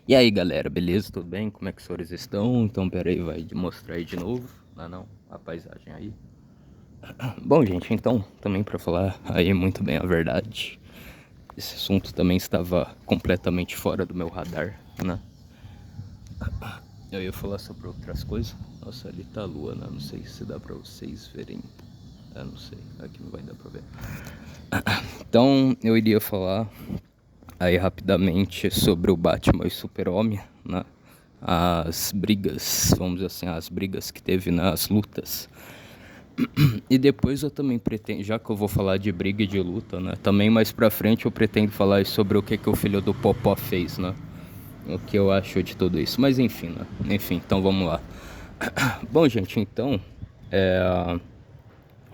E aí galera, beleza? Tudo bem? Como é que os senhores estão? Então pera aí, vai mostrar aí de novo. Não, a paisagem aí. Bom gente, então, também pra falar aí muito bem a verdade, esse assunto também estava completamente fora do meu radar, né? Eu ia falar sobre outras coisas. Nossa, ali tá a lua, né? Não sei se dá pra vocês verem. Não sei, aqui não vai dar pra ver. Então, eu iria falar aí rapidamente sobre o Batman e Super-Homem, né? As brigas, vamos dizer assim, as brigas que teve nas lutas. E depois eu também pretendo, já que eu vou falar de briga e de luta, né? Também mais pra frente eu pretendo falar sobre o que o filho do Popó fez, né? O que eu acho de tudo isso. Mas enfim, né? Enfim, então vamos lá. Bom, gente, então,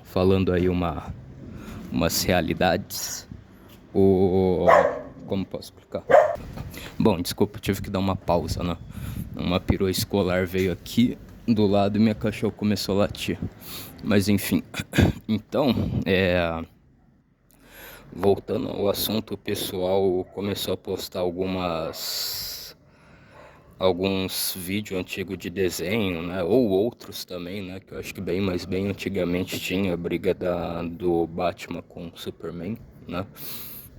falando aí umas realidades, o... Como posso explicar? Bom, desculpa, eu tive que dar uma pausa, né? Uma perua escolar veio aqui do lado e minha cachorra começou a latir. Mas enfim, então, voltando ao assunto, o pessoal começou a postar alguns vídeos antigos de desenho, né? Ou outros também, né? Que eu acho que bem, mas bem antigamente tinha a briga do Batman com o Superman, né?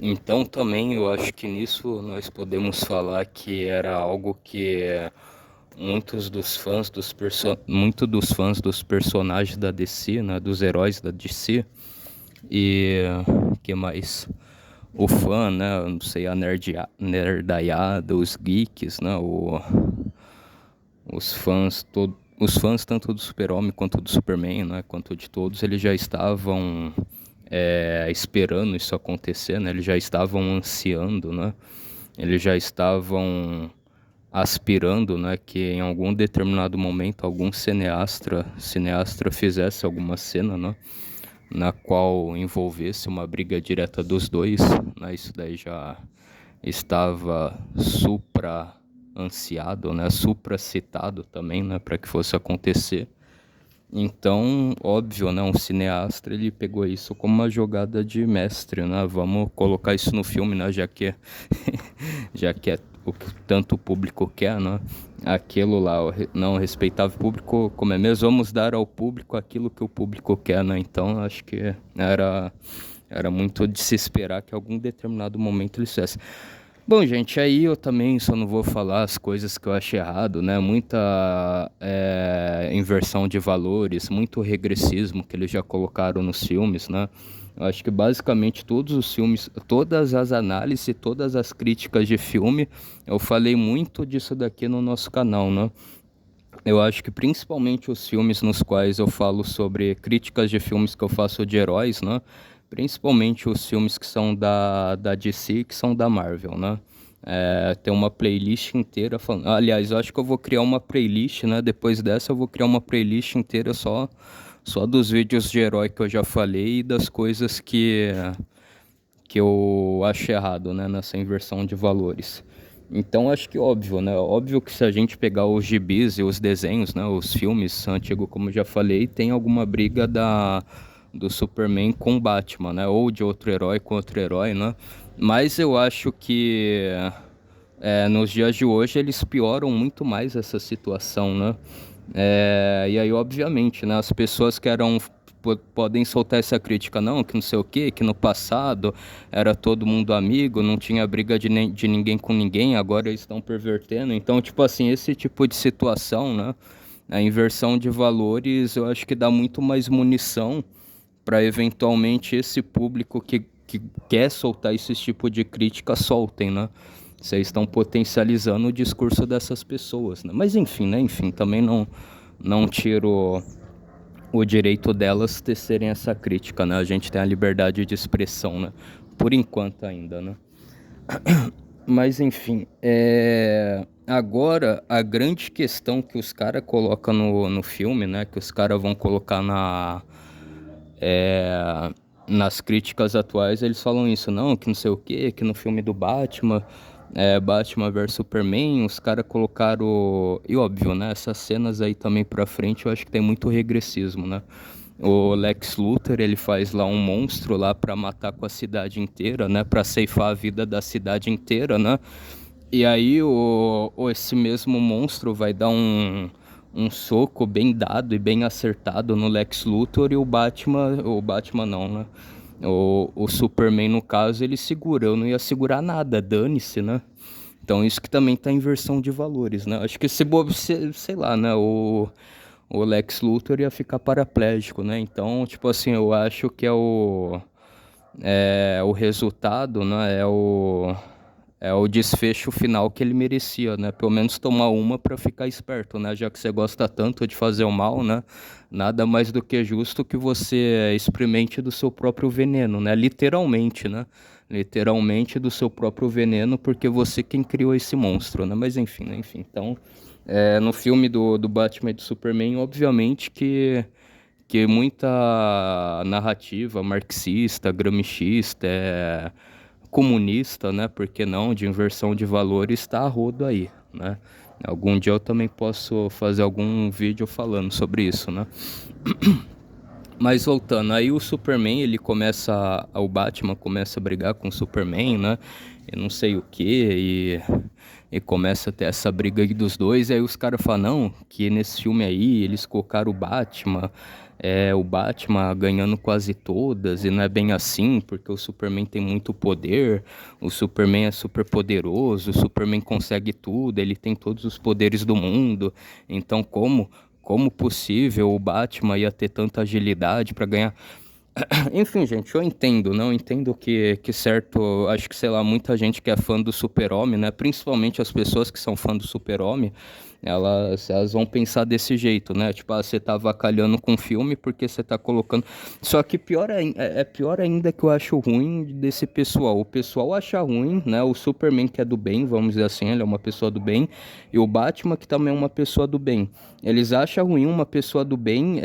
Então também eu acho que nisso nós podemos falar que era algo que muito dos fãs dos personagens da DC, né? Dos heróis da DC. E que mais? O fã, né? Não sei, a nerdaiada, os geeks, né? Os fãs tanto do Super-Homem quanto do Superman, né? Quanto de todos, eles já estavam esperando isso acontecer, né? Eles já estavam ansiando, né? Eles já estavam aspirando, né, que em algum determinado momento algum cineasta fizesse alguma cena, né, na qual envolvesse uma briga direta dos dois, né? Isso daí já estava supra ansiado, né, supra citado também, né, para que fosse acontecer. Então, óbvio, né, um cineasta, ele pegou isso como uma jogada de mestre, né? Vamos colocar isso no filme, né, já que é o que tanto o público quer, né? Aquilo lá, não respeitável público, como é mesmo? Vamos dar ao público aquilo que o público quer, né? Então, acho que era muito de se esperar que em algum determinado momento ele fizesse. Bom, gente, aí eu também só não vou falar as coisas que eu achei errado, né? Muita inversão de valores, muito regressismo que eles já colocaram nos filmes, né? Eu acho que basicamente todos os filmes, todas as análises, todas as críticas de filme, eu falei muito disso daqui no nosso canal, né? Eu acho que principalmente os filmes nos quais eu falo sobre críticas de filmes que eu faço de heróis, né? Principalmente os filmes que são da DC e que são da Marvel, né? Tem uma playlist inteira falando. Aliás, eu acho que eu vou criar uma playlist, né? Depois dessa eu vou criar uma playlist inteira só dos vídeos de herói que eu já falei e das coisas que eu acho errado, né? Nessa inversão de valores. Então acho que óbvio, né? Óbvio que se a gente pegar os gibis e os desenhos, né? Os filmes antigos, como eu já falei, tem alguma briga do Superman com Batman, né? Ou de outro herói com outro herói, né? Mas eu acho que nos dias de hoje eles pioram muito mais essa situação, né? E aí, obviamente, né? As pessoas que eram podem soltar essa crítica, não, que não sei o quê, que no passado era todo mundo amigo, não tinha briga de ninguém com ninguém, agora eles estão pervertendo. Então, tipo assim, esse tipo de situação, né? A inversão de valores, eu acho que dá muito mais munição para eventualmente esse público que quer soltar esse tipo de crítica soltem, né? Vocês estão potencializando o discurso dessas pessoas, né? Mas enfim, né? Enfim, também não tiro o direito delas tecerem essa crítica, né? A gente tem a liberdade de expressão, né? Por enquanto ainda, né? Mas enfim, agora a grande questão que os caras colocam no filme, né? Que os caras vão colocar nas críticas atuais, eles falam isso, não, que não sei o que no filme do Batman, Batman vs Superman, os caras colocaram, e óbvio, né, essas cenas aí também pra frente, eu acho que tem muito regressismo, né? O Lex Luthor, ele faz lá um monstro lá pra matar com a cidade inteira, né, pra ceifar a vida da cidade inteira, né? E aí esse mesmo monstro vai dar um soco bem dado e bem acertado no Lex Luthor, e o Batman não, né? O Superman, no caso, ele segura. Eu não ia segurar nada, dane-se, né? Então isso que também tá em inversão de valores, né? Acho que sei lá, né? O Lex Luthor ia ficar paraplégico, né? Então, tipo assim, eu acho que o resultado, né? É o desfecho final que ele merecia, né? Pelo menos tomar uma para ficar esperto, né? Já que você gosta tanto de fazer o mal, né? Nada mais do que justo que você experimente do seu próprio veneno, né? Literalmente, né? Literalmente do seu próprio veneno, porque você quem criou esse monstro, né? Mas enfim, né? Enfim, então, no filme do Batman e do Superman, obviamente que muita narrativa marxista, gramscista, comunista, né? Por que não? De inversão de valores está a rodo aí, né? Algum dia eu também posso fazer algum vídeo falando sobre isso, né? Mas voltando, aí o Superman, o Batman começa a brigar com o Superman, né? E não sei o que, e começa a ter essa briga aí dos dois, e aí os caras falam, não, que nesse filme aí eles colocaram o Batman ganhando quase todas, e não é bem assim, porque o Superman tem muito poder, o Superman é super poderoso, o Superman consegue tudo, ele tem todos os poderes do mundo, então como possível o Batman ia ter tanta agilidade para ganhar? Enfim, gente, eu entendo, não entendo que certo, acho que, sei lá, muita gente que é fã do Super-Homem, né? Principalmente as pessoas que são fã do Super-Homem, elas vão pensar desse jeito, né? Tipo, você tá avacalhando com o filme porque você tá colocando. Só que é pior ainda que eu acho ruim desse pessoal. O pessoal acha ruim, né? O Superman que é do bem, vamos dizer assim, ele é uma pessoa do bem, e o Batman que também é uma pessoa do bem. Eles acham ruim uma pessoa do bem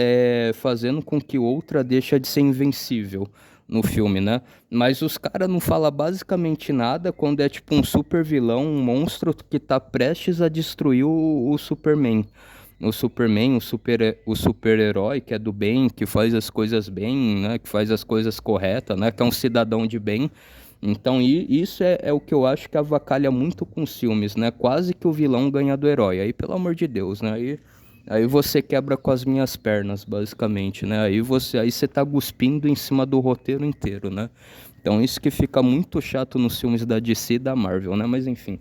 fazendo com que outra deixe de ser invencível no filme, né? Mas os caras não falam basicamente nada quando é tipo um super vilão, um monstro que tá prestes a destruir o Superman. O super-herói que é do bem, que faz as coisas bem, né? Que faz as coisas corretas, né? Que é um cidadão de bem. Então, isso é o que eu acho que avacalha muito com os filmes, né? Quase que o vilão ganha do herói. Aí, pelo amor de Deus, né? Aí você quebra com as minhas pernas, basicamente, né? Aí você tá cuspindo em cima do roteiro inteiro, né? Então, isso que fica muito chato nos filmes da DC e da Marvel, né? Mas, enfim.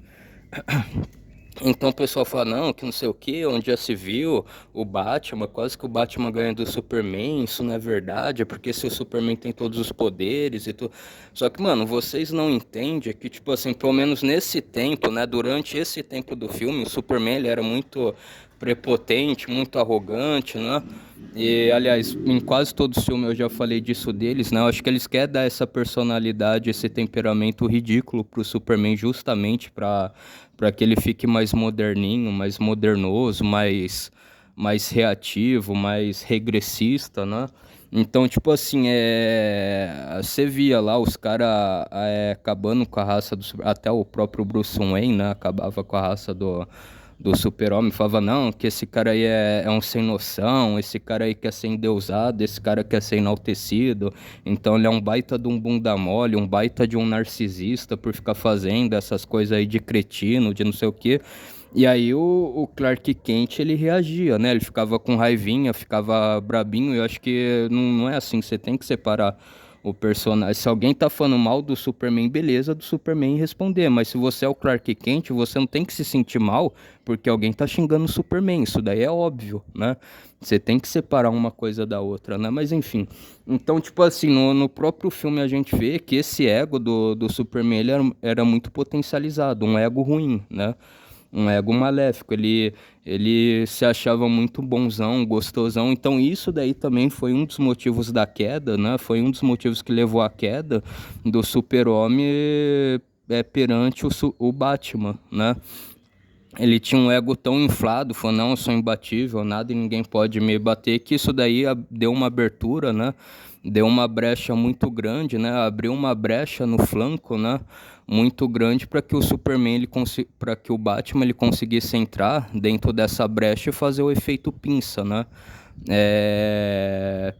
Então o pessoal fala, não, que não sei o que, onde já se viu o Batman, quase que o Batman ganha do Superman, isso não é verdade, é porque se o Superman tem todos os poderes e tudo. Só que, mano, vocês não entendem que, tipo assim, pelo menos nesse tempo, né, durante esse tempo do filme, o Superman, ele era muito prepotente, muito arrogante, né? E, aliás, em quase todos os filmes eu já falei disso deles, né? Eu acho que eles querem dar essa personalidade, esse temperamento ridículo pro Superman justamente para que ele fique mais moderninho, mais modernoso, mais reativo, mais regressista, né? Então, tipo assim, você via lá os caras acabando com a raça até o próprio Bruce Wayne, né? Acabava com a raça do Super-Homem, falava, não, que esse cara aí é um sem noção, esse cara aí quer ser endeusado, esse cara quer ser enaltecido, então ele é um baita de um bunda mole, um baita de um narcisista por ficar fazendo essas coisas aí de cretino, de não sei o quê. E aí o Clark Kent, ele reagia, né? Ele ficava com raivinha, ficava brabinho, e eu acho que não é assim, você tem que separar o personagem. Se alguém tá falando mal do Superman, beleza, do Superman responder. Mas se você é o Clark Kent, você não tem que se sentir mal porque alguém tá xingando o Superman. Isso daí é óbvio, né? Você tem que separar uma coisa da outra, né? Mas enfim. Então, tipo assim, no próprio filme a gente vê que esse ego do Superman ele era muito potencializado, um ego ruim, né? Um ego maléfico, ele se achava muito bonzão, gostosão, então isso daí também foi um dos motivos da queda, né? Foi um dos motivos que levou à queda do Super-Homem perante o Batman, né? Ele tinha um ego tão inflado, falou, não, eu sou imbatível, nada e ninguém pode me bater, que isso daí deu uma abertura, né? Deu uma brecha muito grande, né? Abriu uma brecha no flanco, né? Muito grande para que o Superman, para que o Batman ele conseguisse entrar dentro dessa brecha e fazer o efeito pinça, né?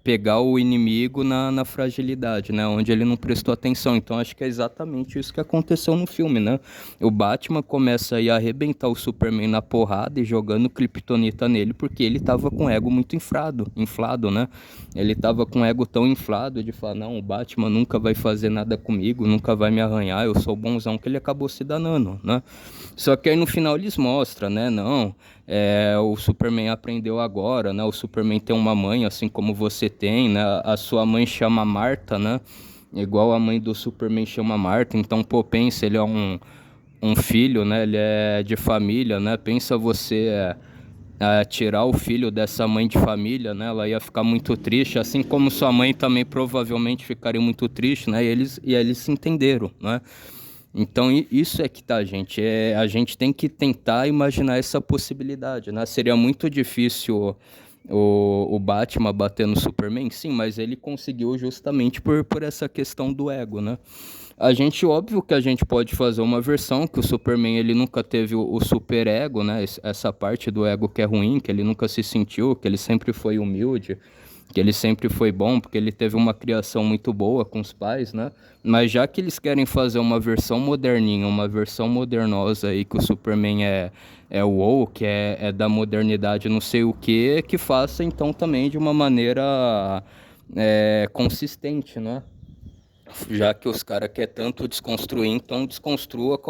pegar o inimigo na fragilidade, né? Onde ele não prestou atenção. Então acho que é exatamente isso que aconteceu no filme, né? O Batman começa a ir arrebentar o Superman na porrada e jogando kryptonita nele porque ele tava com o ego muito inflado, né? Ele tava com o ego tão inflado de falar, não, o Batman nunca vai fazer nada comigo, nunca vai me arranhar, eu sou bonzão, que ele acabou se danando, né? Só que aí no final eles mostram, né? Não, o Superman aprendeu agora, né? O Superman tem uma mãe, assim como você tem, né? A sua mãe chama Marta, né? Igual a mãe do Superman chama Marta. Então, pô, pensa, ele é um filho, né? Ele é de família, né? Pensa você tirar o filho dessa mãe de família, né? Ela ia ficar muito triste, assim como sua mãe também provavelmente ficaria muito triste, né? E eles se entenderam, né? Então isso é que tá, gente. A gente tem que tentar imaginar essa possibilidade, né? Seria muito difícil o Batman bater no Superman, sim, mas ele conseguiu justamente por essa questão do ego, né? Óbvio que a gente pode fazer uma versão que o Superman ele nunca teve o super ego, né? Essa parte do ego que é ruim, que ele nunca se sentiu, que ele sempre foi humilde, que ele sempre foi bom, porque ele teve uma criação muito boa com os pais, né? Mas já que eles querem fazer uma versão moderninha, uma versão modernosa aí, que o Superman é woke, é da modernidade, não sei o que faça então também de uma maneira consistente, né? Já que os caras querem tanto desconstruir, então desconstrua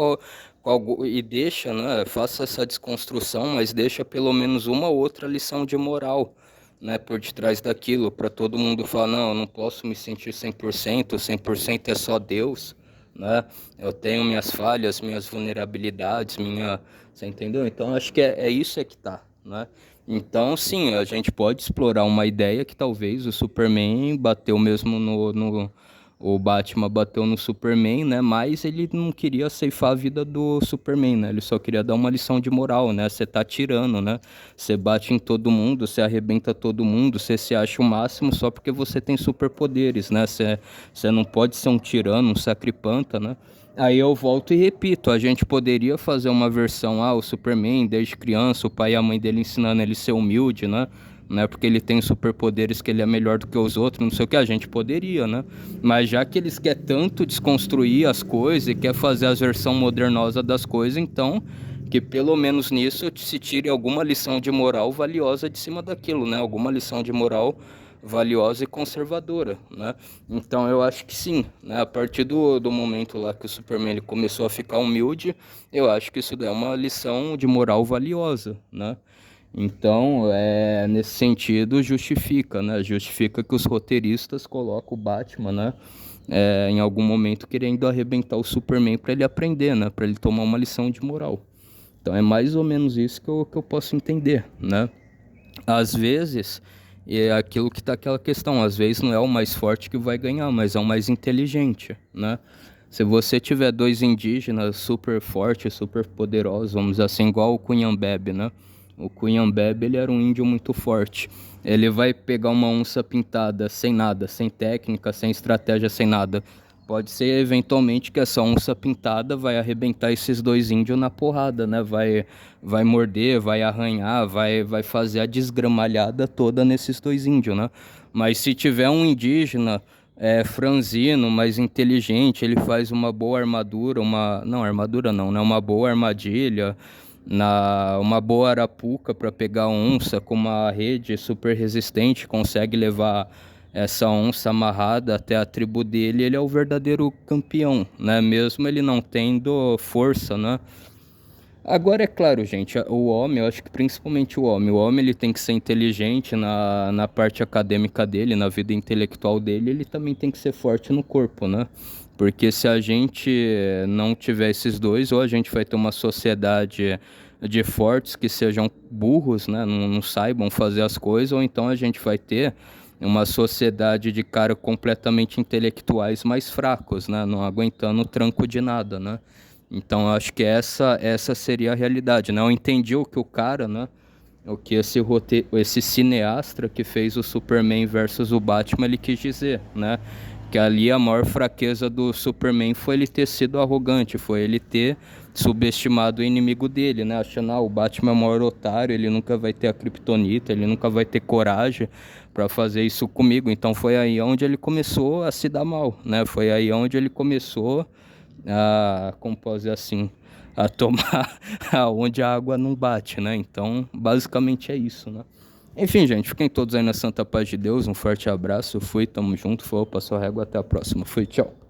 e deixa, né? Faça essa desconstrução, mas deixa pelo menos uma ou outra lição de moral, né? Por detrás daquilo, para todo mundo falar, não, eu não posso me sentir 100%, 100% é só Deus, né? Eu tenho minhas falhas, minhas vulnerabilidades, Você entendeu? Então acho que é isso que tá, né? Então, sim, a gente pode explorar uma ideia que talvez o Superman bateu mesmo o Batman bateu no Superman, né? Mas ele não queria ceifar a vida do Superman, né? Ele só queria dar uma lição de moral, né? Você tá tirando, né? Você bate em todo mundo, você arrebenta todo mundo, você se acha o máximo só porque você tem superpoderes, né? Você não pode ser um tirano, um sacripanta, né? Aí eu volto e repito, a gente poderia fazer uma versão, o Superman, desde criança, o pai e a mãe dele ensinando ele a ser humilde, né? Né, porque ele tem superpoderes que ele é melhor do que os outros, não sei o que, a gente poderia, né? Mas já que eles querem tanto desconstruir as coisas e quer fazer a versão modernosa das coisas, então que pelo menos nisso se tire alguma lição de moral valiosa de cima daquilo, né? Alguma lição de moral valiosa e conservadora, né? Então eu acho que sim, né? A partir do momento lá que o Superman ele começou a ficar humilde, eu acho que isso é uma lição de moral valiosa, né? Então, nesse sentido, justifica, né? Justifica que os roteiristas colocam o Batman, né? Em algum momento querendo arrebentar o Superman para ele aprender, né? Para ele tomar uma lição de moral. Então, é mais ou menos isso que eu posso entender, né? Às vezes, é aquilo que tá aquela questão. Às vezes não é o mais forte que vai ganhar, mas é o mais inteligente, né? Se você tiver dois indígenas super fortes, super poderosos, vamos dizer assim, igual o Cunhambebe, né? O Cunhambebe, ele era um índio muito forte. Ele vai pegar uma onça pintada sem nada, sem técnica, sem estratégia, sem nada. Pode ser eventualmente que essa onça pintada vai arrebentar esses dois índios na porrada, né? Vai morder, vai arranhar, vai fazer a desgramalhada toda nesses dois índios, né? Mas se tiver um indígena franzino, mais inteligente, ele faz uma boa armadura, não, armadura não, né? Uma boa armadilha, uma boa arapuca para pegar onça com uma rede super resistente, consegue levar essa onça amarrada até a tribo dele, ele é o verdadeiro campeão, né? Mesmo ele não tendo força, né? Agora, é claro, gente, o homem, eu acho que principalmente o homem ele tem que ser inteligente na parte acadêmica dele, na vida intelectual dele, ele também tem que ser forte no corpo, né? Porque se a gente não tiver esses dois, ou a gente vai ter uma sociedade de fortes que sejam burros, né? Não saibam fazer as coisas, ou então a gente vai ter uma sociedade de caras completamente intelectuais mais fracos, né? Não aguentando o tranco de nada, né? Então eu acho que essa seria a realidade, né? Eu entendi o que o cara, né? O que esse cineasta que fez o Superman versus o Batman, ele quis dizer, né? Que ali a maior fraqueza do Superman foi ele ter sido arrogante, foi ele ter subestimado o inimigo dele, né? Achando, o Batman é o maior otário, ele nunca vai ter a Kryptonita, ele nunca vai ter coragem para fazer isso comigo. Então foi aí onde ele começou a se dar mal, né? Foi aí onde ele começou a, como posso dizer assim, a tomar onde a água não bate, né? Então, basicamente é isso, né? Enfim, gente, fiquem todos aí na santa paz de Deus. Um forte abraço. Fui, tamo junto. Foi, passou a régua. Até a próxima. Fui, tchau.